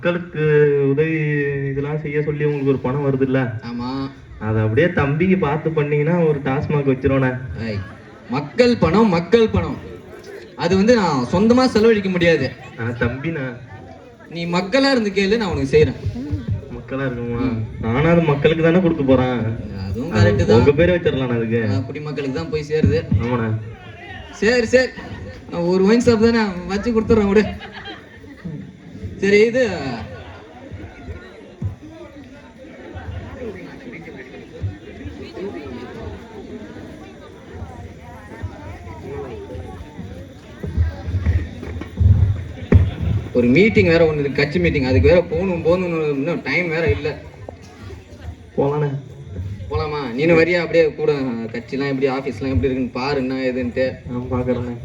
மக்களுக்கு உதவி இதெல்லாம் செய்ய சொல்லி உங்களுக்கு ஒரு பணம் வருது இல்ல? ஆமா. அதை அப்படியே தம்பிக்கு பார்த்து பண்ணீங்கன்னா ஒரு டாஸ்மாக் வச்சிருவேண்ணே. மக்கள் பணம் மக்கள் பணம் அது வந்து நான் சொந்தமா செலவழிக்க முடியாது. தம்பிண்ணா நீ மக்களா இருந்து கேளு, நான் உனக்கு செய்யறேன். மக்களா இருக்குமா? நானும் அது மக்களுக்கு தானே கொடுக்க போறேன். அதுவும் கரெக்ட் தான். உங்க பேரே வச்சிடலாம் அதுக்கு. அப்படி மக்களுக்கு தான் போய் சேருது. ஆமாண்ணா. சரி சரி, ஒரு ஒயின் ஷாப் தானே வச்சு கொடுத்துட்றேன் விடு. சரி, இது ஒரு மீட்டிங் வேற ஒன்று இருக்கு, கட்சி மீட்டிங். அதுக்கு வேற போகணும் இன்னும் டைம் வேற இல்லை. போலாண்ணே. போலாமா? நீனு வரியா? அப்படியே கூட கட்சிலாம் எப்படி, ஆஃபீஸ்லாம் எப்படி இருக்குன்னு பாரு, என்ன ஏதுன்ட்டு. நான் பார்க்குறேண்ணே.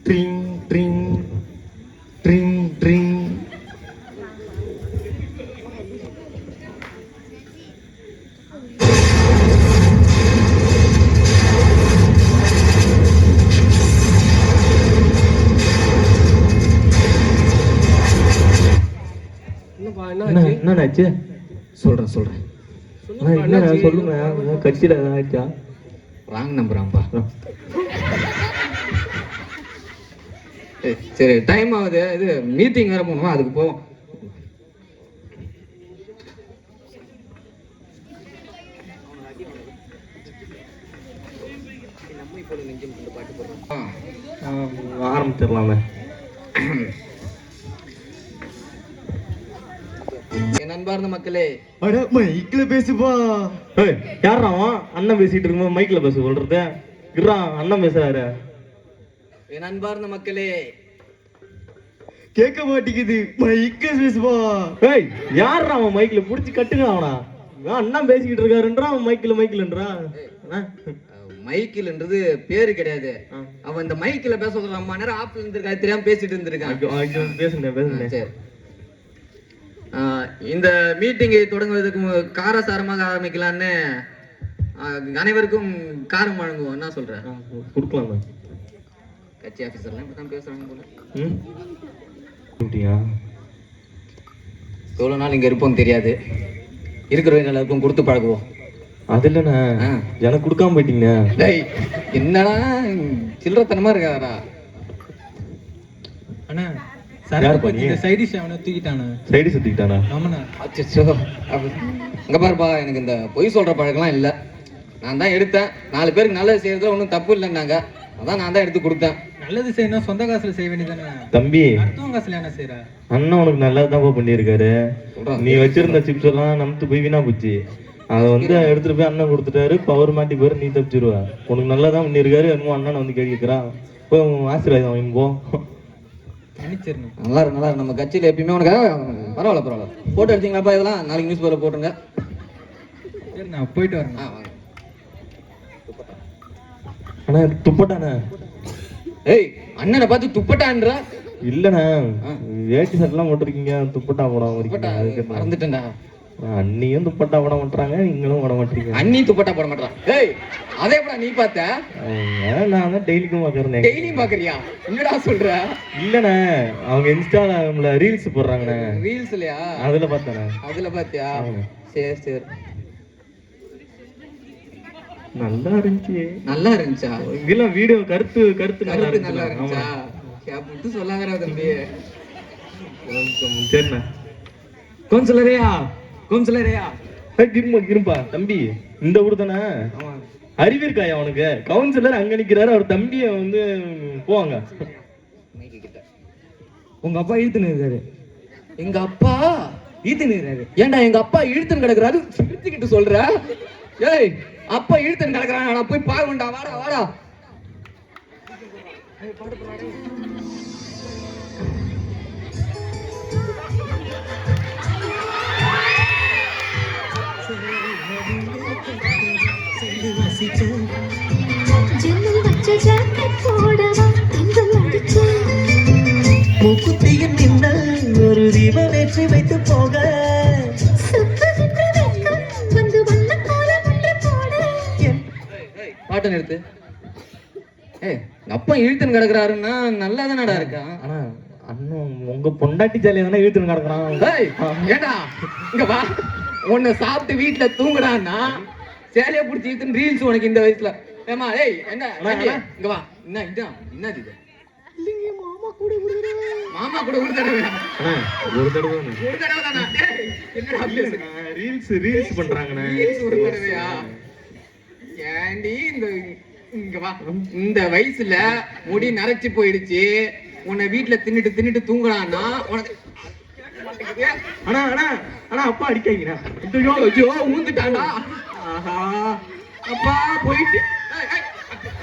ட்ரிங் ட்ரிங் ட்ரிங் ட்ரிங். என்னாச்சு? சொல்றேன் என்ன சொல்லுங்க. கட்சியில ஏதாவது ஆயிடுச்சா? ராங் நம்பராம்பா. சரி, டைம் ஆகுது. இது மீட்டிங் வேற போகணுமா, அதுக்கு போவோம். ஆரம்பிச்சிடலாமே. என் அன்பார்ந்த மக்களே, மைக்ல பேசுப்பா. யாரா அண்ணன் பேசிட்டு இருக்கும்போது மைக்ல பேச சொல்றது? அண்ணன் பேசுறாரு. என் அன்பார்ந்த மக்களே, கேட்க மாட்டேங்குது. மைக்ல பேசுப்பா. யாரா அவன் மைக்ல புடிச்சு கட்டுங்க அவனா. அண்ணன் பேசிக்கிட்டு இருக்காருன்றா, அவன் மைக்கில்ன்றான். மைக்கில்ன்றது பேரு கிடையாது. அவன் இந்த மைக்கில் பேச சொல்ற அம்மா நேரம் ஆப்ல இருந்திருக்காரு, தெரியாம பேசிட்டு இருந்திருக்கான். பேசுங்க. சரி, இந்த மீட்டிங்கை தொடங்குவதற்கு காரசாரமாக ஆரம்பிக்கலான்னு அனைவருக்கும் காரம் வழங்குவோம். என்ன சொல்ற? கொடுக்கலாம். கட்சி ஆபீசர்லாம் இப்பதான் பேசுறாங்க போல. எவ்வளவு நாள் இங்க இருப்போம் தெரியாது, இருக்கிறவங்க எல்லாருக்கும் கொடுத்து பழகுவோம். அது இல்லண்ணா, எனக்கு கொடுக்காம போயிட்டீங்க. என்னடா சில்லறத்தனமா இருக்காரா? அண்ணா சைடிஷ் அவனை தூக்கிட்டானா? சைடிஷ் தூக்கிட்டானா? ஆமாண்ணா. அச்சோ, அங்க பாருப்பா, எனக்கு இந்த பொய் சொல்ற பழக்கம்லாம் இல்லை. நான் தான் எடுத்தேன். 4 பேருக்கு நல்லது செய்யறதுல ஒன்றும் தப்பு இல்லைன்னாங்க, அதான் நான் தான் எடுத்து கொடுத்தேன். நல்லது செய்யணும், சொந்த காசுல செய்ய வேண்டியதானே தம்பி. அடுத்தவங்க காசுல என்ன செய்யற? அண்ணன் உனக்கு நல்லதுதான் பண்ணியிருக்காரு. நீ வச்சிருந்த சிப்ஸ் எல்லாம் நமத்து போய் வீணா போச்சு. அதை வந்து எடுத்துட்டு போய் அண்ணன் கொடுத்துட்டாரு. பவர் மாட்டி போயிரு, நீ தப்பிச்சிருவா. உனக்கு நல்லதான் பண்ணியிருக்காரு. என்னமோ அண்ணன் வந்து கேட்கிறான். இப்போ ஆசீர்வாதம் வாங்கி போ. நல்லா இருக்கு. நம்ம கட்சியில எப்பயுமே உனக்கு பரவாயில்ல. போட்டோ எடுத்தீங்களாப்பா? இதெல்லாம் நாளைக்கு நியூஸ் பேப்பர்ல போட்டுருங்க. சரி, நான் போயிட்டு வரேன். அண்ணா துப்பட்டாண்ணே. அண்ணனை பார்த்து துப்பட்டான்ற? இல்லண்ணா, வேட்டி சட்டெல்லாம் போட்டிருக்கீங்க, துப்பட்டா போடாம மறந்துட்டேன்டா. அண்ணியும் துப்பட்டா போட மாட்டாங்க, நீங்களும் போட மாட்டீங்க. அண்ணி துப்பட்டா போட மாட்டான். அதே போல நீ பார்த்த? நான் தான் டெய்லிக்கும் பாக்குறேன். டெய்லியும் பாக்குறியா? என்னடா சொல்ற? இல்லண்ணே, அவங்க இன்ஸ்டால ரீல்ஸ் போடுறாங்கண்ணே. ரீல்ஸ் இல்லையா? அதுல பார்த்தேண்ணே. அதுல பாத்தியா? சரி. நல்லா இருந்துச்சா? இல்ல, வீடியோ கருத்து நல்லா இருந்துச்சா? கேப்பிட்டு சொல்லாதடா தம்பி. சரிண்ணா. கவுன்சிலரையா இருப்பா தம்பி. இந்த ஊர் தானே? அறிவிருக்காயா அவனுக்கு? கவுன்சிலர் அங்க நிக்கிறாரு, அவர் தம்பிய வந்து போவாங்க. உங்க அப்பா இழுத்துன்னு இருக்காரு. எங்க அப்பா இழுத்துன்னு இருக்காரு? ஏன்டா எங்க அப்பா இழுத்துன்னு கிடக்குறாரு இழுத்துக்கிட்டு சொல்ற? அப்பா இழுத்துன்னு கிடக்குறான், நான் போய் பாருண்டா. வாடா. மூக்குத்தியின் மின்னல் ஒரு தீபமேற்றி வைத்து போக வந்து வண்ண கோலம் பாட்டை நிறுத்து. ஏய் எங்க அப்பா இழுத்துன்னு கிடக்குறாருன்னா நல்லா தானடா இருக்கான். ஆனா அண்ணன் உங்க பொண்டாட்டி ஜாலியா தானே இழுத்துன்னு கிடக்குறான். ஏய் ஏடா இங்க வா. உன்னை சாப்பிட்டு வீட்டுல தூங்குடான்னா சேலைய பிடிச்சி இழுத்துன்னு ரீல்ஸ் உனக்கு இந்த வயசுல. ஏமா ஏய் என்ன இங்க வா. என்னது இது? மாமா கூட ஒரு தடவை ஒரு தடவை ஒரு தடவை தானா? என்னடா பேசுற? ரீல்ஸ் பண்றாங்கண்ணே. ஒரு தடவையா? ஏண்டி இங்க வா. இந்த வயசுல முடி நரைச்சு போயிடுச்சு. உன்னை வீட்டுல தின்னுட்டு தூங்குறான்னா உனக்கு ஆனா ஆனா ஆனா அப்பா அடிக்காங்கண்ணா. ஐயோ ஊந்துட்டாண்டா. ஆஹா அப்பா போயிட்டு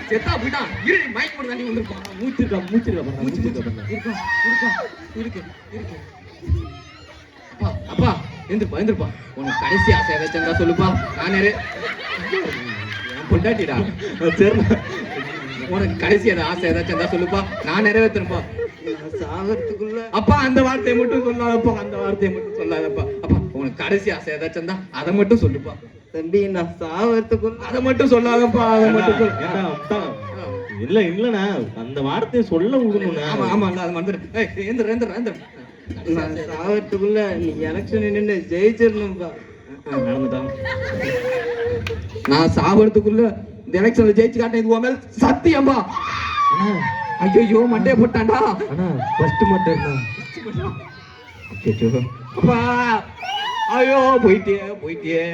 செத்தா போயிட்டான். இரு மைக் போட்டு தண்ணி வந்துருப்பான். மூச்சிருக்கா இருக்கு. அப்பா எந்திருப்பா. உனக்கு கடைசி ஆசை ஏதாச்சும் இருந்தா சொல்லுப்பா. நானே பொண்டாட்டிடா. சரி உனக்கு கடைசி ஆசை ஏதாச்சும் இருந்தா சொல்லுப்பா. நான் நிறைவேற்றுறப்பா. சாகறதுக்குள்ள அப்பா அந்த வார்த்தையை மட்டும் சொல்லாதப்பா. அப்பா உனக்கு கடைசி ஆசை ஏதாச்சும் இருந்தா அதை மட்டும் சொல்லுப்பா. தம்பி நான் சாவறதுக்குள்ள அதை மட்டும் சொல்லாதப்பா. அதை மட்டும் சொல்லு. இல்லண்ணா அந்த வார்த்தையை சொல்ல விடணும்ண்ணா. ஆமா அது மறந்துடு. நான் சாவறதுக்குள்ள நீ எலெக்ஷன் நின்று ஜெயிச்சிடணும்பா. நடந்துட்டான். நான் சாவறதுக்குள்ள இந்த எலெக்ஷன்ல ஜெயிச்சு காட்டின இது உன் மேல சத்தியம்பா. ஐயோ மண்டைய போட்டான்டா. அண்ணா ஃபர்ஸ்ட் மட்டும் அப்பா ஐயோ போயிட்டியே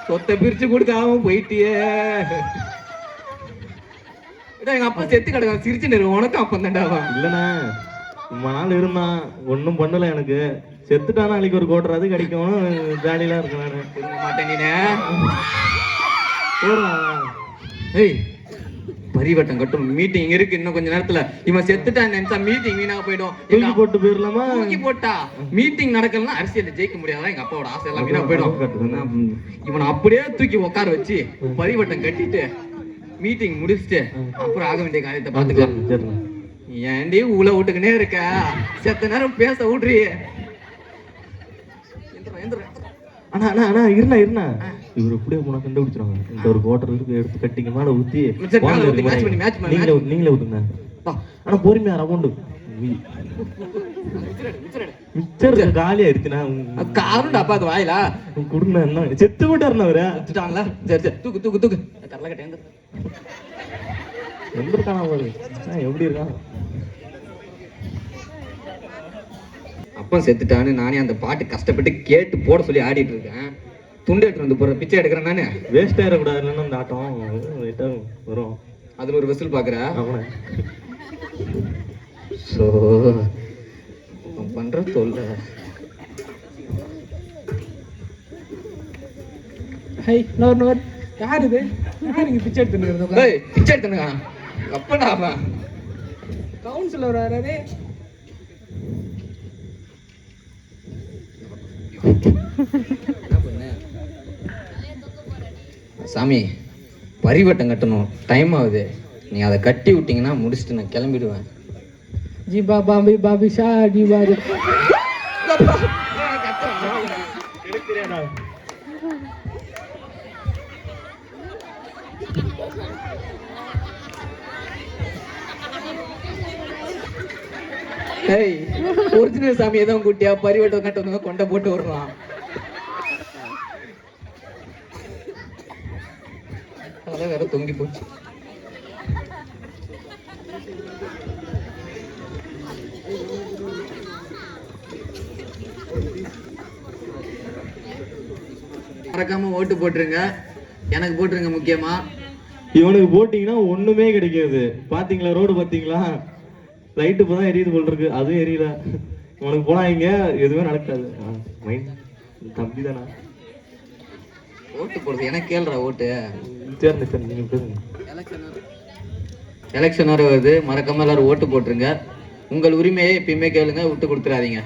சொத்தை பிரிச்சு கொடுக்காம போயிட்டியே. எங்க அப்பா செத்து கிடக்க சிரிச்சு நிறு. உனக்கு அப்பா தான்டா. இல்லண்ணா ரொம்ப நாள் இருந்தான் ஒன்னும் பண்ணல. எனக்கு செத்துட்டானா நாளைக்கு ஒரு கோட்டராது கிடைக்கும். ஜாலியெல்லாம் இருக்கு. நானு இருக்க மாட்டேன் நீனே. போறான். ஏய் பரிவட்டம் கட்டும் மீட்டிங் இருக்கு இன்னும் கொஞ்ச நேரத்துல. இவன் செத்துட்டான் நினைச்சா மீட்டிங் வீணா போயிடும். தூக்கி போட்டு போயிடலாமா? தூக்கி போட்டா மீட்டிங் நடக்கலாம். அரசியல் ஜெயிக்க முடியாதா? எங்க அப்பாவோட ஆசை எல்லாம் வீணா போயிடும். இவனை அப்படியே தூக்கி உட்கார வச்சு பரிவட்டம் கட்டிட்டு மீட்டிங் முடிச்சுட்டு அப்புறம் ஆக வேண்டிய காரியத்தை பாத்துக்கலாம். ஏன்டி உள்ள விட்டுக்கினே இருக்க? செத்த நேரம் பேச விட்றியே. அண்ணா அண்ணா அண்ணா இருண்ணா இவர் எப்படியே போனா கண்டுபிடிச்சிருவாங்க. இந்த ஒரு கோட்டர் இருக்கு எடுத்து கட்டிங்க மேல ஊத்தி நீங்களே ஊத்துங்க. ஆனா பொறுமையா ரவுண்டு மிச்சர் காலியா இருக்குண்ணா. காருண்டா அப்பா அது வாயிலா குடுங்க. என்ன செத்து போட்டாருண்ணா அவரு. வச்சுட்டாங்களா? சரி தூக்கு கடலை கட்ட எந்திருக்கானா அவரு? எப்படி இருக்கான்? அப்பா செத்துட்டான்னு நானே அந்த பாட்டு கஷ்டப்பட்டு கேட்டு போட சொல்லி ஆடிட்டு இருக்கேன். துண்டு எடுத்து வந்து போற பிச்சை எடுக்கிறேன் நானு. வேஸ்ட் ஆயிடக்கூடாது இல்லைன்னா அந்த ஆட்டம் லைட்டா வரும். அதுல ஒரு விசில் பாக்குற சோ பண்ற தொல்ல. ஹை நோர் யார் இது? யார் இங்க பிச்சை எடுத்துன்னு? ஏய் பிச்சை எடுத்துனுங்க. அப்படா அவன் கவுன்சிலர் வராரு. சாமி பரிவட்டம் கட்டணும். டைம் ஆகுது. நீ அதை கட்டி விட்டீங்கன்னா முடிச்சுட்டு நான் கிளம்பிடுவேன். ஜி பாபி ஷா ஜி பாரு. ஏய் ஒரிஜினல் சாமி எதுவும் குட்டியா பரிவட்டம் கட்டணும் கொண்ட போட்டு விடுறான். அதை வேற தொங்கி போச்சு. மறக்காம ஓட்டு போட்டுருங்க. எனக்கு போட்டுருங்க முக்கியமா. இவனுக்கு போட்டீங்கன்னா ஒண்ணுமே கிடைக்காது. பாத்தீங்களா ரோடு பாத்தீங்களா? லைட்டு இப்பதான் எரியுது போல் இருக்கு. அதுவும் எரியல. உனக்கு போனா இங்க எதுவுமே நடக்காது. தம்பி தானா ஓட்டு போடுறது? எனக்கு கேள்றா ஓட்டு. சரி நீங்க பேசுங்க. எலெக்ஷன் வர வருது. மறக்காம எல்லாரும் ஓட்டு போட்டுருங்க. உங்கள் உரிமையை எப்பயுமே கேளுங்க. விட்டு கொடுத்துறாதீங்க.